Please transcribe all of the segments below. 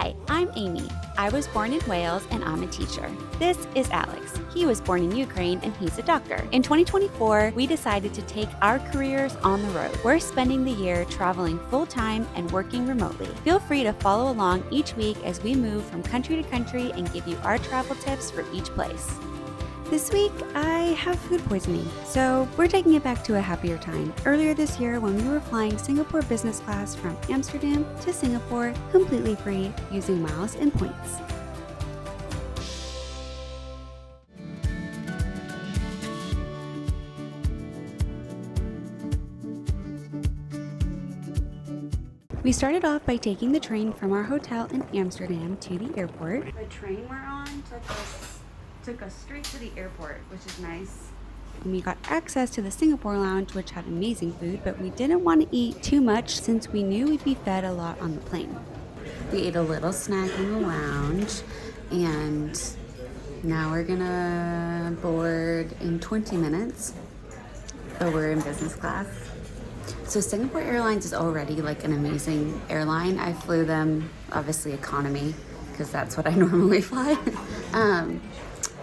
Hi, I'm Amy. I was born in Wales and I'm a teacher. This is Alex. He was born in Ukraine and he's a doctor. In 2024, we decided to take our careers on the road. We're spending the year traveling full-time and working remotely. Feel free to follow along each week as we move from country to country and give you our travel tips for each place. This week, I have food poisoning, so we're taking it back to a happier time. Earlier this year, when we were flying Singapore business class from Amsterdam to Singapore, completely free, using miles and points. We started off by taking the train from our hotel in Amsterdam to the airport. The train we're on took us straight to the airport, which is nice. And we got access to the Singapore lounge, which had amazing food, but we didn't want to eat too much since we knew we'd be fed a lot on the plane. We ate a little snack in the lounge, and now we're gonna board in 20 minutes, but we're in business class. So Singapore Airlines is already like an amazing airline. I flew them, obviously economy, because that's what I normally fly.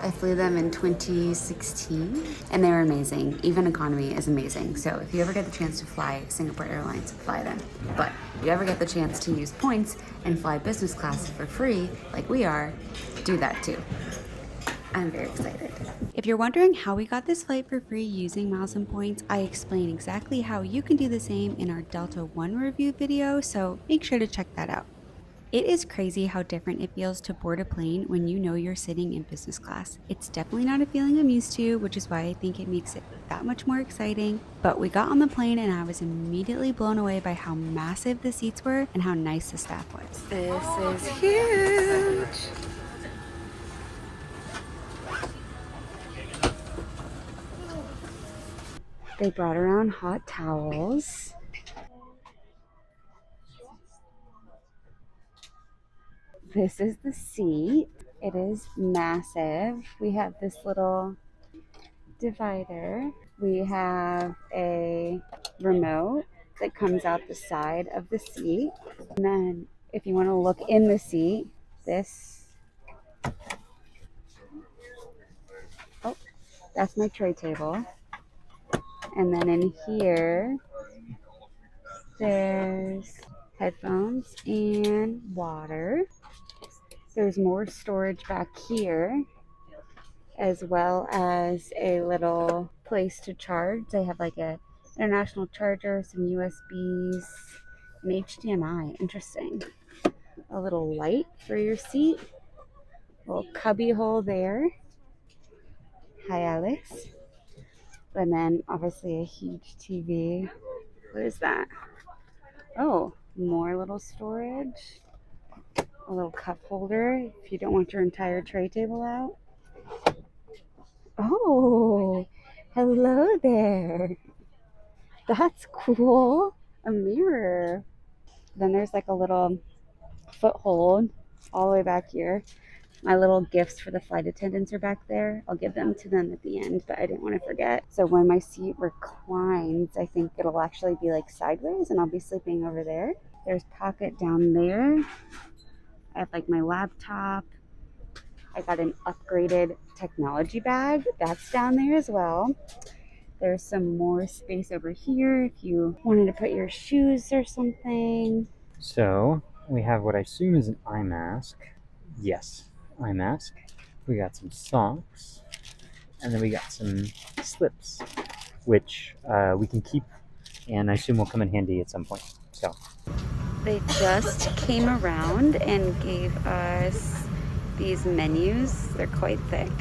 I flew them in 2016 and they were amazing. Even economy is amazing. So if you ever get the chance to fly Singapore Airlines, fly them. But if you ever get the chance to use points and fly business class for free, like we are, do that too. I'm very excited. If you're wondering how we got this flight for free using miles and points, I explain exactly how you can do the same in our Delta One review video, so make sure to check that out. It is crazy how different it feels to board a plane when you know you're sitting in business class. It's definitely not a feeling I'm used to, which is why I think it makes it that much more exciting. But we got on the plane and I was immediately blown away by how massive the seats were and how nice the staff was. This is huge! They brought around hot towels. This is the seat. It is massive. We have this little divider. We have a remote that comes out the side of the seat. And then if you want to look in the seat, that's my tray table. And then in here, there's headphones and water. There's more storage back here, as well as a little place to charge. They have like a international charger, some USBs, and HDMI. Interesting. A little light for your seat. A little cubby hole there. Hi, Alex. And then obviously a huge TV. What is that? Oh, more little storage. A little cup holder if you don't want your entire tray table out. Oh, hello there. That's cool. A mirror. Then there's like a little foothold all the way back here. My little gifts for the flight attendants are back there. I'll give them to them at the end, but I didn't want to forget. So when my seat reclines, I think it'll actually be like sideways and I'll be sleeping over there. There's pocket down there. I have like my laptop. I got an upgraded technology bag. That's down there as well. There's some more space over here if you wanted to put your shoes or something. So we have what I assume is an eye mask. Yes, eye mask. We got some socks, and then we got some slips, which we can keep, and I assume will come in handy at some point. So they just came around and gave us these menus. They're quite thick.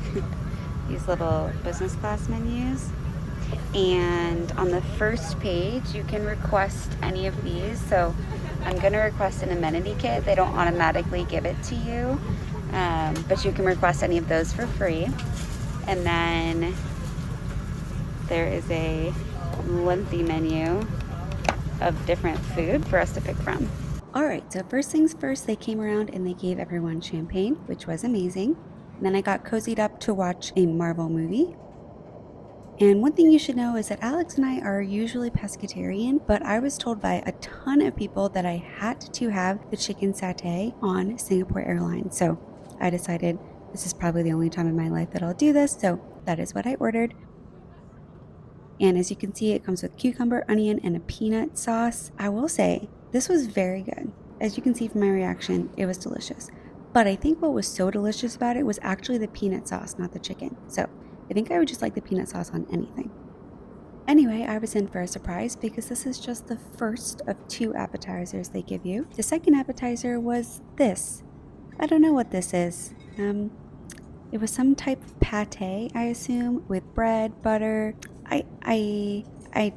These little business class menus. And on the first page, you can request any of these. So I'm going to request an amenity kit. They don't automatically give it to you, but you can request any of those for free. And then there is a lengthy menu of different food for us to pick from. All right, so first things first, they came around and they gave everyone champagne, which was amazing. And then I got cozied up to watch a Marvel movie. And one thing you should know is that Alex and I are usually pescatarian, but I was told by a ton of people that I had to have the chicken satay on Singapore Airlines. So I decided this is probably the only time in my life that I'll do this. So that is what I ordered. And as you can see, it comes with cucumber, onion, and a peanut sauce. I will say, this was very good. As you can see from my reaction, it was delicious. But I think what was so delicious about it was actually the peanut sauce, not the chicken. So I think I would just like the peanut sauce on anything. Anyway, I was in for a surprise because this is just the first of 2 appetizers they give you. The second appetizer was this. I don't know what this is. It was some type of pate, I assume, with bread, butter. I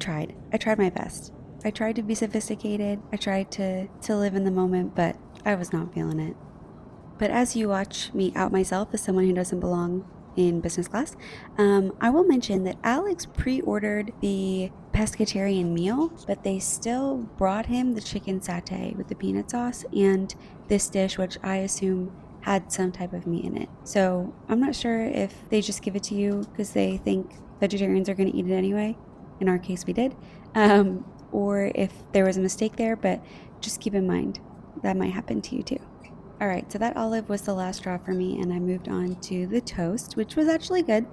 tried. I tried my best. I tried to be sophisticated. I tried to live in the moment, but I was not feeling it. But as you watch me out myself as someone who doesn't belong in business class, I will mention that Alex pre-ordered the pescatarian meal, but they still brought him the chicken satay with the peanut sauce and this dish, which I assume had some type of meat in it. So I'm not sure if they just give it to you because they think vegetarians are going to eat it anyway. In our case, we did. Or if there was a mistake there, but just keep in mind that might happen to you too. All right, so that olive was the last straw for me, and I moved on to the toast, which was actually good.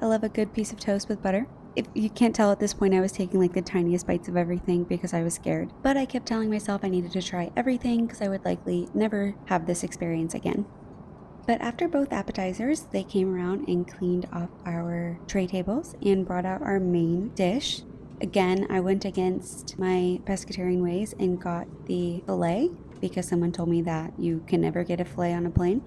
I love a good piece of toast with butter. If you can't tell at this point, I was taking like the tiniest bites of everything because I was scared. But I kept telling myself I needed to try everything because I would likely never have this experience again. But after both appetizers, they came around and cleaned off our tray tables and brought out our main dish. Again, I went against my pescatarian ways and got the filet because someone told me that you can never get a filet on a plane.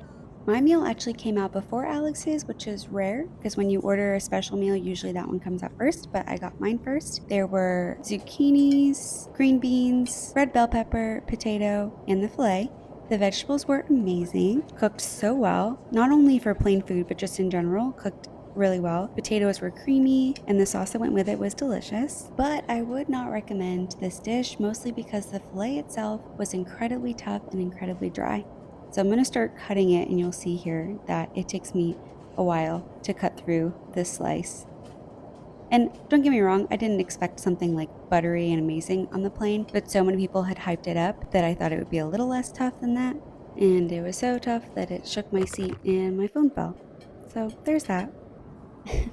My meal actually came out before Alex's, which is rare because when you order a special meal, usually that one comes out first, but I got mine first. There were zucchinis, green beans, red bell pepper, potato, and the filet. The vegetables were amazing, cooked so well, not only for plain food, but just in general, cooked really well. Potatoes were creamy, and the sauce that went with it was delicious. But I would not recommend this dish, mostly because the filet itself was incredibly tough and incredibly dry. So I'm going to start cutting it, and you'll see here that it takes me a while to cut through this slice. And don't get me wrong, I didn't expect something like buttery and amazing on the plane, but so many people had hyped it up that I thought it would be a little less tough than that. And it was so tough that it shook my seat and my phone fell. So there's that.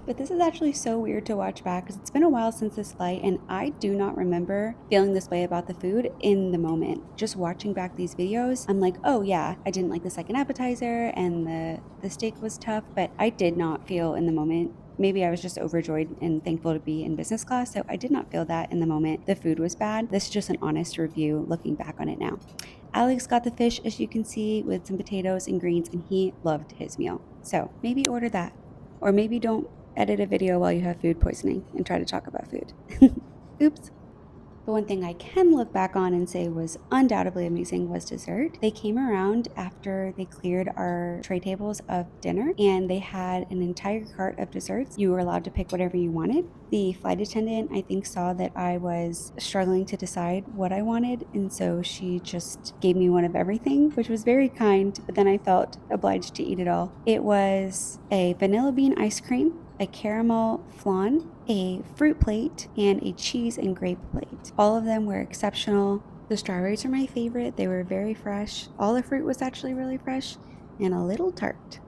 But this is actually so weird to watch back because it's been a while since this flight, and I do not remember feeling this way about the food in the moment. Just watching back these videos, I'm like, oh yeah, I didn't like the second appetizer and the steak was tough, but I did not feel in the moment. Maybe I was just overjoyed and thankful to be in business class, so I did not feel that in the moment the food was bad. This is just an honest review looking back on it now. Alex got the fish, as you can see, with some potatoes and greens, and he loved his meal. So maybe order that. Or maybe don't edit a video while you have food poisoning and try to talk about food. Oops. But one thing I can look back on and say was undoubtedly amazing was dessert. They came around after they cleared our tray tables of dinner and they had an entire cart of desserts. You were allowed to pick whatever you wanted. The flight attendant, I think, saw that I was struggling to decide what I wanted, and so she just gave me one of everything, which was very kind, but then I felt obliged to eat it all. It was a vanilla bean ice cream, a caramel flan, a fruit plate, and a cheese and grape plate. All of them were exceptional. The strawberries are my favorite. They were very fresh. All the fruit was actually really fresh and a little tart.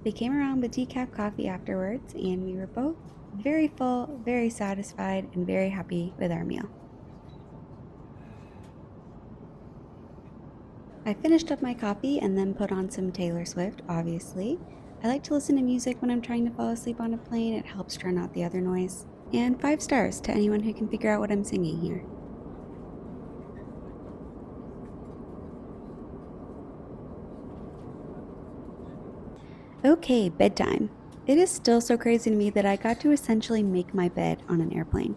They came around with decaf coffee afterwards, and we were both very full, very satisfied, and very happy with our meal. I finished up my coffee and then put on some Taylor Swift, obviously. I like to listen to music when I'm trying to fall asleep on a plane. It helps drown out the other noise. And 5 stars to anyone who can figure out what I'm singing here. Okay, bedtime. It is still so crazy to me that I got to essentially make my bed on an airplane.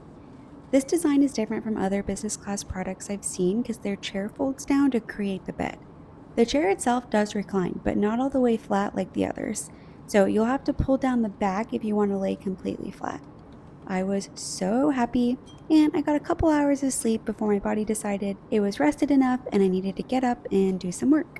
This design is different from other business class products I've seen because their chair folds down to create the bed. The chair itself does recline, but not all the way flat like the others, so you'll have to pull down the back if you want to lay completely flat. I was so happy, and I got a couple hours of sleep before my body decided it was rested enough and I needed to get up and do some work.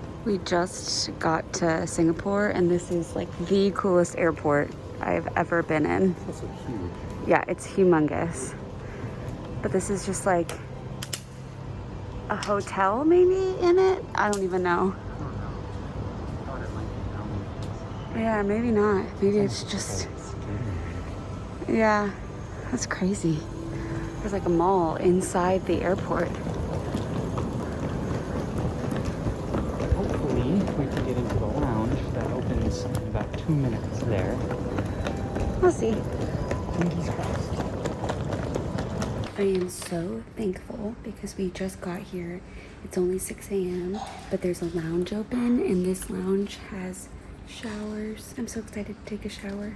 We just got to Singapore, and this is like the coolest airport I've ever been in. It's also huge. Yeah, it's humongous. But this is just like a hotel maybe in it? I don't even know. I don't know. I thought it might be mountains. Yeah, maybe not. Maybe it's just, yeah, that's crazy. There's like a mall inside the airport. Hopefully, we can get into the lounge that opens in about 2 minutes there. We'll see. Fingers crossed. I am so thankful because we just got here. It's only 6 a.m., but there's a lounge open, and this lounge has showers. I'm so excited to take a shower.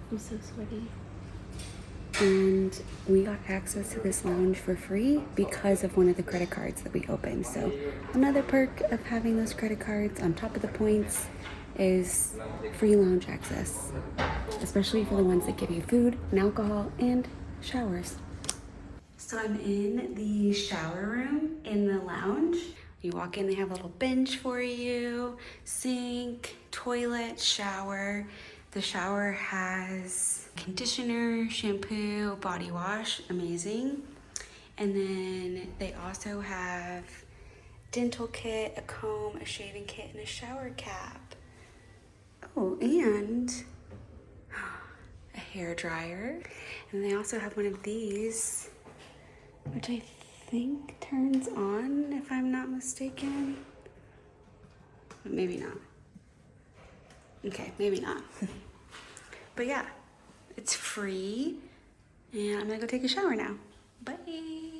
I'm so sweaty. And we got access to this lounge for free because of one of the credit cards that we opened. So another perk of having those credit cards on top of the points is free lounge access, especially for the ones that give you food and alcohol and showers. So I'm in the shower room in the lounge. You walk in, they have a little bench for you, sink, toilet, shower. The shower has conditioner, shampoo, body wash, amazing. And then they also have dental kit, a comb, a shaving kit, and a shower cap. Oh, and a hair dryer. And they also have one of these, which I think turns on, if I'm not mistaken. But maybe not. Okay, maybe not. But yeah, it's free. And I'm gonna go take a shower now. Bye.